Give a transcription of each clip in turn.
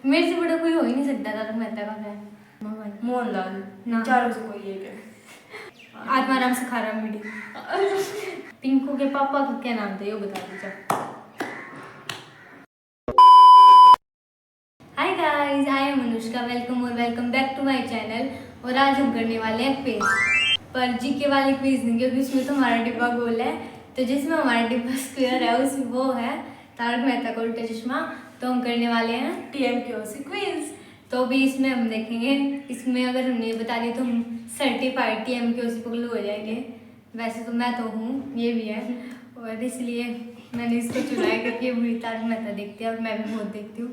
मेरे से बड़ा कोई हो ही नहीं सकता तारक मेहता का फैन। मोहनलाल ना। चारों से कोई एक है। आत्माराम सखाराम मीडी। पिंकू के पापा का क्या नाम था ये बता दीजिए। Hi guys, I am Anushka, welcome और welcome back to my channel. और आज हम करने वाले हैं क्विज, पर जीके वाली क्विज नहीं, क्योंकि उसमें तो हमारा डिब्बा गोल है। तो जिसमें हमारा डिब्बा स्क्वायर है उसमें वो है तारक मेहता का उल्टा चश्मा। तो हम करने वाले हैं TMQC क्विज। तो अभी इसमें हम देखेंगे, इसमें अगर हमने ये बता दिया तो हम सर्टिफाइड TMQC पगलू हो जाएंगे। वैसे तो मैं तो हूँ, ये भी है, और इसलिए मैंने इसको चुना है क्योंकि ये बुरी तारक मेहता देखती है और मैं भी बहुत देखती हूँ।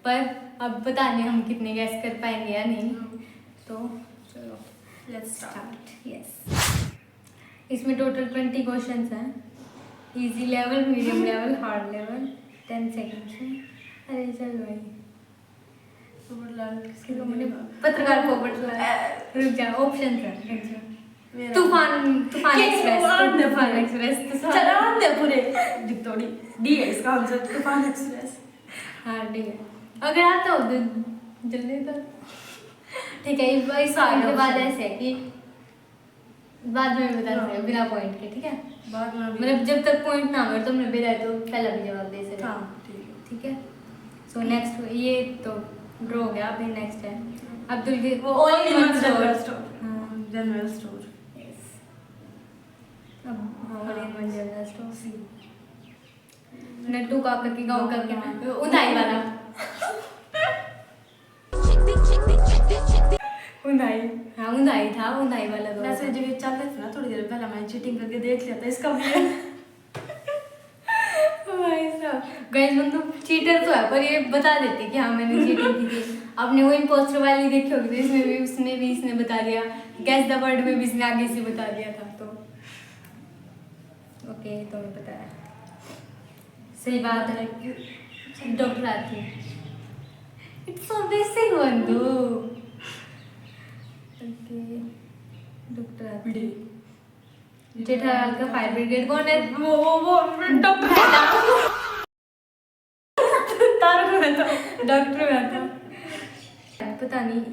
पर अब पता नहीं हम कितने गैस कर पाएंगे या नहीं। तो चलो लेट्स स्टार्ट। यस, इसमें टोटल 20 क्वेश्चंस हैं। Easy level, medium level, hard level. 10 seconds में। अरे चल भाई, पत्रकार पोपटलाल। रुक जा, ऑप्शन है तूफान, तूफान एक्सप्रेस, तूफान एक्सप्रेस, चला दे पूरे डिक्टोरी डी है इसका आंसर, तूफान एक्सप्रेस। हाँ ठीक है, अगर आता हो तो जल्दी तो ठीक है। इस पॉइंट के बाद ऐसे है कि बाद में बताते हैं बिना पॉइंट के, ठीक है? बाद में मतलब जब तक पॉइंट ना हो तुमने बताया तो पहला भी जवाब दे सकते। हाँ ठीक है। ठीक है, सो नेक्स्ट ये तो ड्रॉ हो गया। अभी नेक्स्ट है अब्दुल के वो all in one store. Store. हाँ, जनरल स्टोर। यस, अब all in one general store. Nattu काका के गांव का क्या, उदाई वाला। उदाई, हाँ उदाई था, उदाई वाला। तो वैसे जब ये चल रहे थे ना थोड़ी देर पहले मैंने चीटिंग करके देख लिया था इसका भी। भाई साहब, गाइस मतलब चीटर तो है पर ये बता देते कि हाँ मैंने चीटिंग की थी। आपने वो इम्पोस्टर वाली देखी होगी तो इसमें भी उसने भी इसने बता दिया, गैस द वर्ड में भी इसने आगे से बता दिया था। तो ओके, तो मैं पता है, सही बात है। डॉक्टर आती है, इट्स सो बेसिक वन दो। ओके, डॉक्टर आती है। जेठालाल का फायर ब्रिगेड कौन है? वो डॉक्टर तारक मेहता। डॉक्टर मेहता पता नहीं,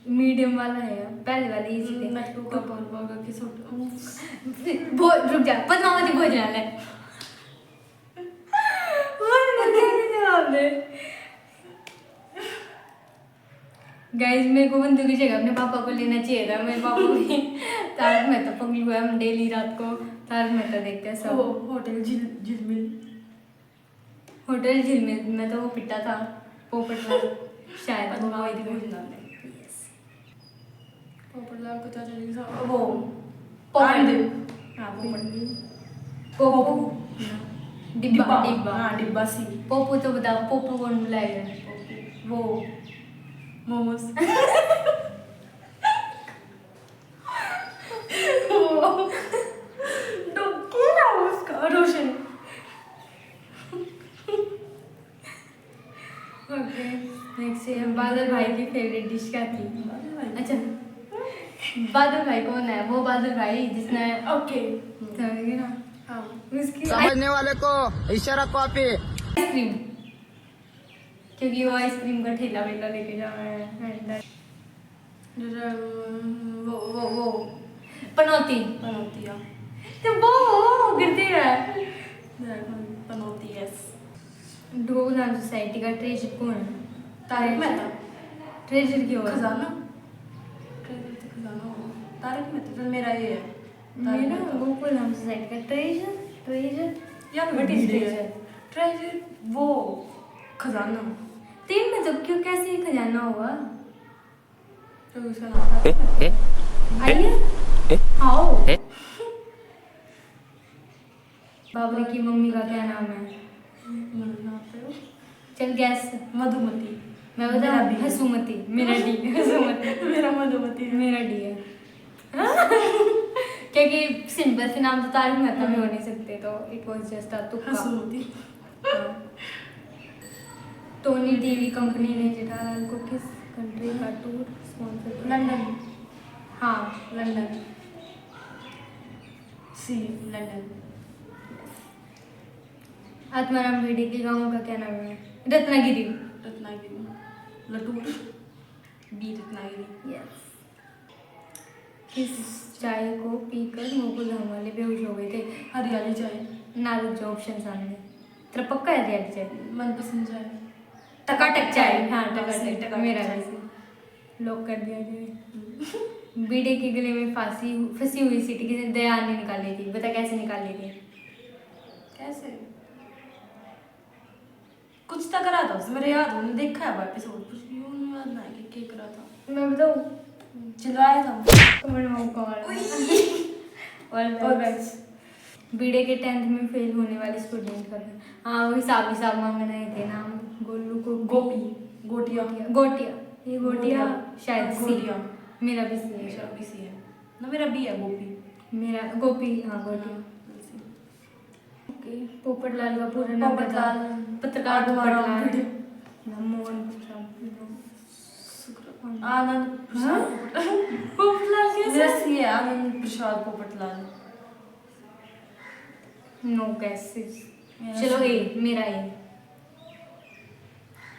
मीडियम वाला है या पहले वाली इजी थे। नट्टू का पापा किस वो रुक जा, पद्मावती भोजनालय। जवाब दे गाइस, मेरे को बंदूक की जगह अपने पापा को लेना चाहिए था। मेरे पापा भी तारक मेहता पगली हुआ है, हम डेली रात को तारक मेहता देखते हैं सब। होटल झिलमिल। होटल झिलमिल में तो वो पिटा था पोपटलाल, शायद वो वही थी। यस, पोपटलाल को चाचा जी साहब वो पोपट। हाँ पोपू, डिब्बा डिब्बा। हाँ डिब्बा सी। पोपू तो बताओ, पोपू कौन बुलाएगा? वो मोमोस। क्या उसका रोशन। ओके, नेक्स्ट है बादल भाई की फेवरेट डिश क्या थी? अच्छा, बादल भाई कौन है? वो बादल भाई जिसने ओके समझ ना? हाँ उसकी समझने वाले को इशारा कॉपी। आइसक्रीम, क्योंकि वो आइसक्रीम का ठेला वेला लेके जा रहा है। वो पनौती, पनौती। तो वो गिरती है। पनौती यस। ढोलधाम सोसाइटी का ट्रेजर कौन है? तारक मेहता। ट्रेजर क्यों है? खजाना। ट्रेजर तो खजाना होगा। तारक मेहता फिर मेरा ये है। मेरा गोकुलधाम सोसाइटी का ट्रेजर, ट्रेजर या व्हाट इज ट्रेजर? ट्रेजर वो खजाना। तीन में तो क्यों, कैसे खजाना होगा? तो उसका नाम था आइए आओ। बाबरी की मम्मी का क्या नाम है? चल गैस। मधुमती। मैं बता, हसुमती। मेरा डी हसुमती। मेरा मधुमती है। मेरा डी है। क्योंकि सिंपल से नाम तो तारक मेहता में हो नहीं सकते, तो इट वाज जस्ट अ तुक्का। हसुमती। टोनी टीवी कंपनी ने जेठालाल को किस कंट्री का टूर स्पॉन्सर किया? लंदन। हाँ लंदन। सी लंदन। आत्माराम भिड़े के गांव का क्या नाम है? रत्नागिरी। रत्नागिरी। लटूर बी रत्नागिरी। यस। किस चाय को पीकर मुकुल धाम वाले बेहोश हो गए थे? हरियाली चाय। ना रुक जाओ, ऑप्शन सामने। तेरा पक्का है हरियाली चाय? मनपसंद चाय टकाटक चाय। हाँ सही, टकाटक, मेरा चाय। भी लॉक कर दिया जाए। बीड़े के गले में फंसी हुई सीटी किसी दयान ने निकाली थी, बता कैसे निकाली थी? कैसे? कुछ तो करा था उसमें, मेरे याद है, मैंने देखा है वो एपिसोड, कुछ भी यूं याद ना है कि क्या करा था। मैं बताऊँ? चिल्लाया था कमेंट में और बैच। बीड़े के 10th में फेल होने वाले स्टूडेंट का था। हाँ वो हिसाब मांगने आए थे नाम। गोलू को गोपी, गोटिया, गोटिया, ये गोटिया शायद सी। गोटिया। मेरा भी सी है। मेरा भी सी है ना, मेरा भी है गोपी। मेरा गोपी, हाँ गोटिया। ओके। पोपटलाल का पूरा नाम बता। पोपटलाल पत्रकार आत्माराम भिड़े। मोहन आनंद प्रसाद पोपटलाल मेरा सी है, आनंद प्रसाद पोपटलाल। No guesses. मेरा चलो सी। ए, मेरा ए।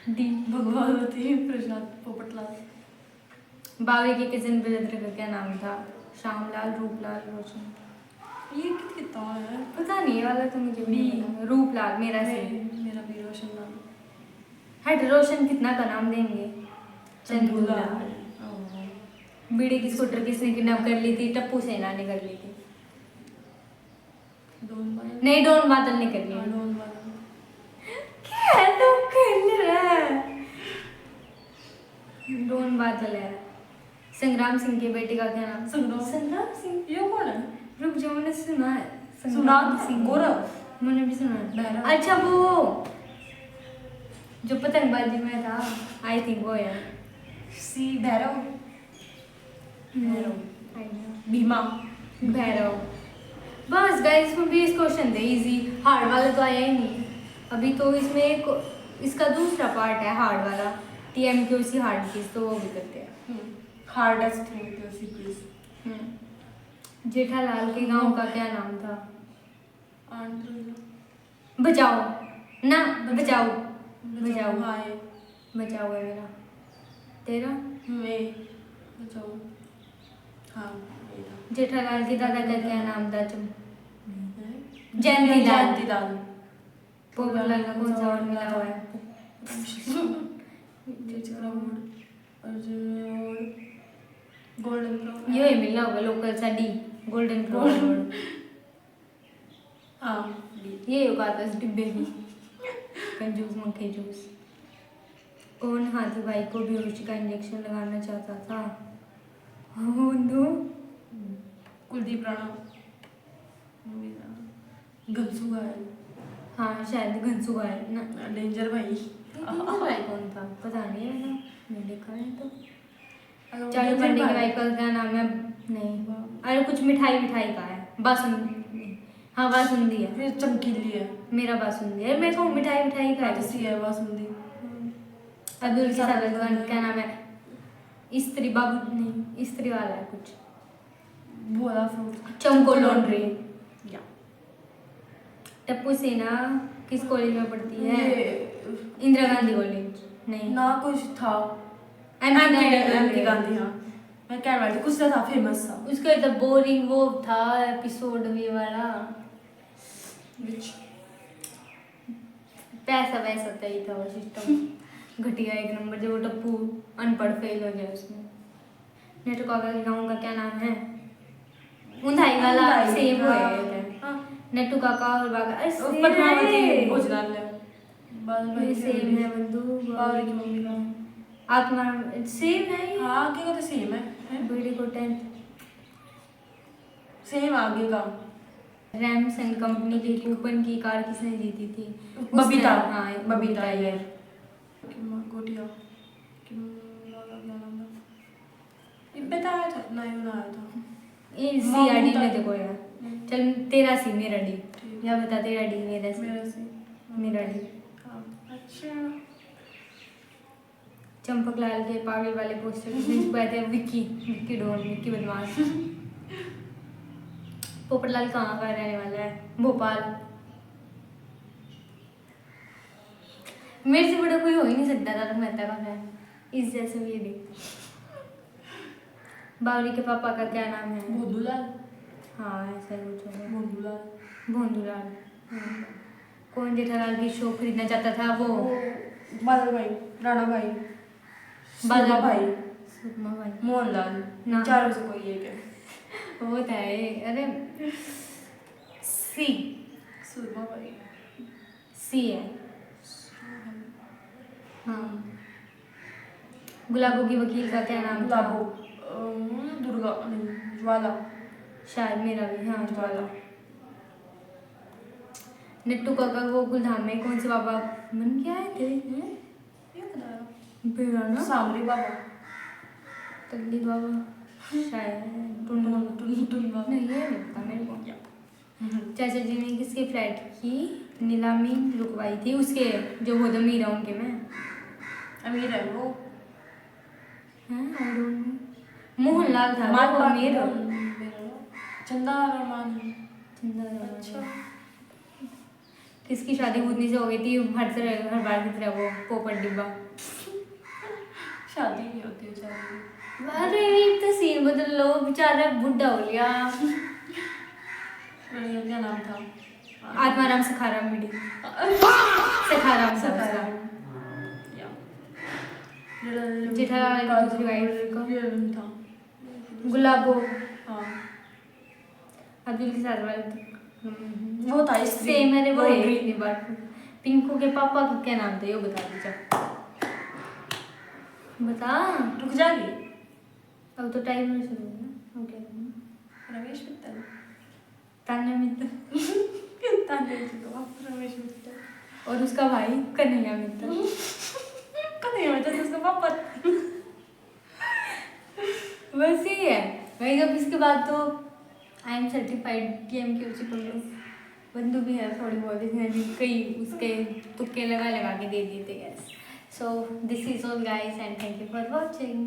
डी भगवती प्रसाद पोपटलाल। बावे के कजन ब्रदर का क्या नाम था? श्यामलाल, रूपलाल, रोशन। ये कितना है? पता नहीं, ये वाला तो मुझे भी नहीं पता। रूपलाल मेरा से। मेरा भी रोशन नाम। हट, रोशन कितना का नाम देंगे? चंदूलाल। ओह। बीड़ी की स्कूटर किसने किडनैप कर ली थी? टप्पू सेना ने कर ली थी। डोन बादल। नहीं, डॉन बादल ने कर ली। हाँ, डोन बादल। क्या तुम कर रहे हैं? डॉन बादल है। संग्राम सिंह के बेटे का क्या नाम? संग्राम सिंह। ये कौन है? रुक जाओ, मैंने सुना है। सुना सिंह गौरव। मैंने भी सुना है। भैरव। अच्छा वो जो पतंगबाजी में था, आई थिंक वो है। सी भैरव। भीमा भैरव। बस गाइस, इसमें 20 क्वेश्चन थे इजी। हार्ड वाला तो आया ही नहीं अभी। तो इसमें एक इसका दूसरा पार्ट है हार्ड वाला, TMQC हार्ड चीज, तो वो भी करते हैं। Hardest quiz. जेठालाल के गांव का क्या नाम था? आंध्र। बचाओ ना, बचाओ बचाओ। हाय। बचाओ है मेरा। तेरा? मैं बचाओ। हाँ मेरा। जेठालाल के दादा का क्या नाम था? जयंतीलाल। पोपटलाल का कौन सा और मिला हुआ है? Golden crown. ये मिला होगा लोकल सा डी, गोल्डन क्राउन। हाँ ये होगा तो इस डिब्बे में कंजूस मंके जूस। कौन हाथी भाई को बेहोशी का इंजेक्शन लगाना चाहता था? दो कुलदीप राणा। घनसू घायल। हाँ शायद घनसू है ना। डेंजर भाई। भाई कौन था पता नहीं है ना, नहीं देखा है तो। अगर चालू डेंजर पंडे के भाई- भाई का क्या नाम है? नहीं, अरे कुछ मिठाई मिठाई का है। बासुंदी। हाँ बासुंदी है। फिर चमकीली है। मेरा बासुंदी है। मेरे को मिठाई मिठाई का है। सी है बासुंदी। अब्दुल के साथ क्या नाम है? स्त्री बाबू नहीं, स्त्री वाला है कुछ। भोला फ्रूट। चमको लॉन्ड्री। या टप्पू सेना किस कॉलेज में पढ़ती है? ये इंदिरा गांधी कॉलेज। नहीं ना कुछ था। एमपी गांधी। हाँ मैं क्या वाली कुछ तो था, फेमस था। उसका इतना बोरिंग वो था एपिसोड भी वाला। पैसा वैसा था ही था वो सिस्टम। घटिया एक नंबर। जो वो टप्पू अनपढ़ फेल हो जाए उसमें। नेटू काका के गाँव का क्या नाम है? उंधाई वाला उंधाई, सेम हो हाँ। है। हाँ। नेटू काका और बागा अरे सेम पद्मावती है। भोजनालय। बाल भाई ये की सेम मम्मी। है बंधु। बावरी की मम्मी का। आत्मा सेम है ये। हाँ आगे का तो सेम है। बीडी को 10th। सेम आगे का। रैम्स एंड कंपनी की कूपन की कार किसने जीती थी? बबीता। हाँ बबीता अय्यर। गोटिया। क्या नाम था? ये बताया था ना, ये बनाया था। ये CRD ममता। में देखो यार। चल तेरा सी मेरा डी। ठीक। या बता तेरा डी मेरा सी। मेरा से मेरा डी। हाँ अच्छा। चंपकलाल के पागल वाले पोस्टर किसने छुपाए थे? विक्की डोन, विक्की बदमाश। पोपटलाल कहाँ का रहने वाला है? भोपाल। मेरे से बड़ा कोई हो ही नहीं सकता तारक मेहता का फैन। इस जैसे ये देख। बावली के पापा का क्या नाम है? भोंदूलाल। हाँ ऐसा ही कुछ होगा। भोंदूलाल। भोंदूलाल। कौन जेठालाल की शो खरीदना चाहता था? वो बादल भाई, राणा भाई, बादल सुरमा भाई, सुरमा भाई, मोहनलाल। ना। चारों से कोई एक है। वो था ये। अरे सी सुरमा भाई। सी है। हाँ। गुलाबों की वकील का क्या नाम था? गुलाबो। दुर्गा नहीं, ज्वाला। शायद मेरा भी। हाँ ज्वाला। ज्वाला। नट्टू काका गोकुल धाम में कौन से बाबा बन के आए थे? ये बताया। बेरा ना सांवरी बाबा। तल्ली बाबा शायद। टुन बाबा। नहीं ये नहीं पता मेरे को। चाचा जी ने किसके फ्लैट की नीलामी रुकवाई थी? उसके जो बहुत अमीर है उनके में। अमीर है वो। हैं? I don't know। मोहनलाल था वो अमीर। चंदा रमानी। अच्छा। किसकी शादी भूतनी से हो गई थी? हर बार की तरह वो पोपट डिब्बा। शादी नहीं होती बेचारी। अरे एक तो सीन बदल लो, बेचारा बुढ़ा हो गया। क्या नाम था? आत्माराम सखाराम मिडी। सखाराम सखाराम। जेठालाल की दूसरी वाइफ का था। गुलाबो। हाँ। अब्दुल के साथ वाले वो था स्त्री। सेम है वो वो एक green। इतनी बार। पिंकू के पापा का क्या नाम था ये बता दीजिए। बता। रुक जाएगी। अब तो टाइम शुरू हो गया। ओके। रमेश मित्तल। तान्या मित्तल रमेश मित्तल। और उसका भाई कन्हैया मित्तल। कन्हैया मित्तल उसका पापा। बस यही है भाई। अब इसके बाद तो आई एम सर्टिफाइड TMQC पढ़ लो। बंधु भी है थोड़ी बहुत, इसने भी कई उसके तुक्के लगा लगा के दे दिए थे। So this is all guys and thank you for watching.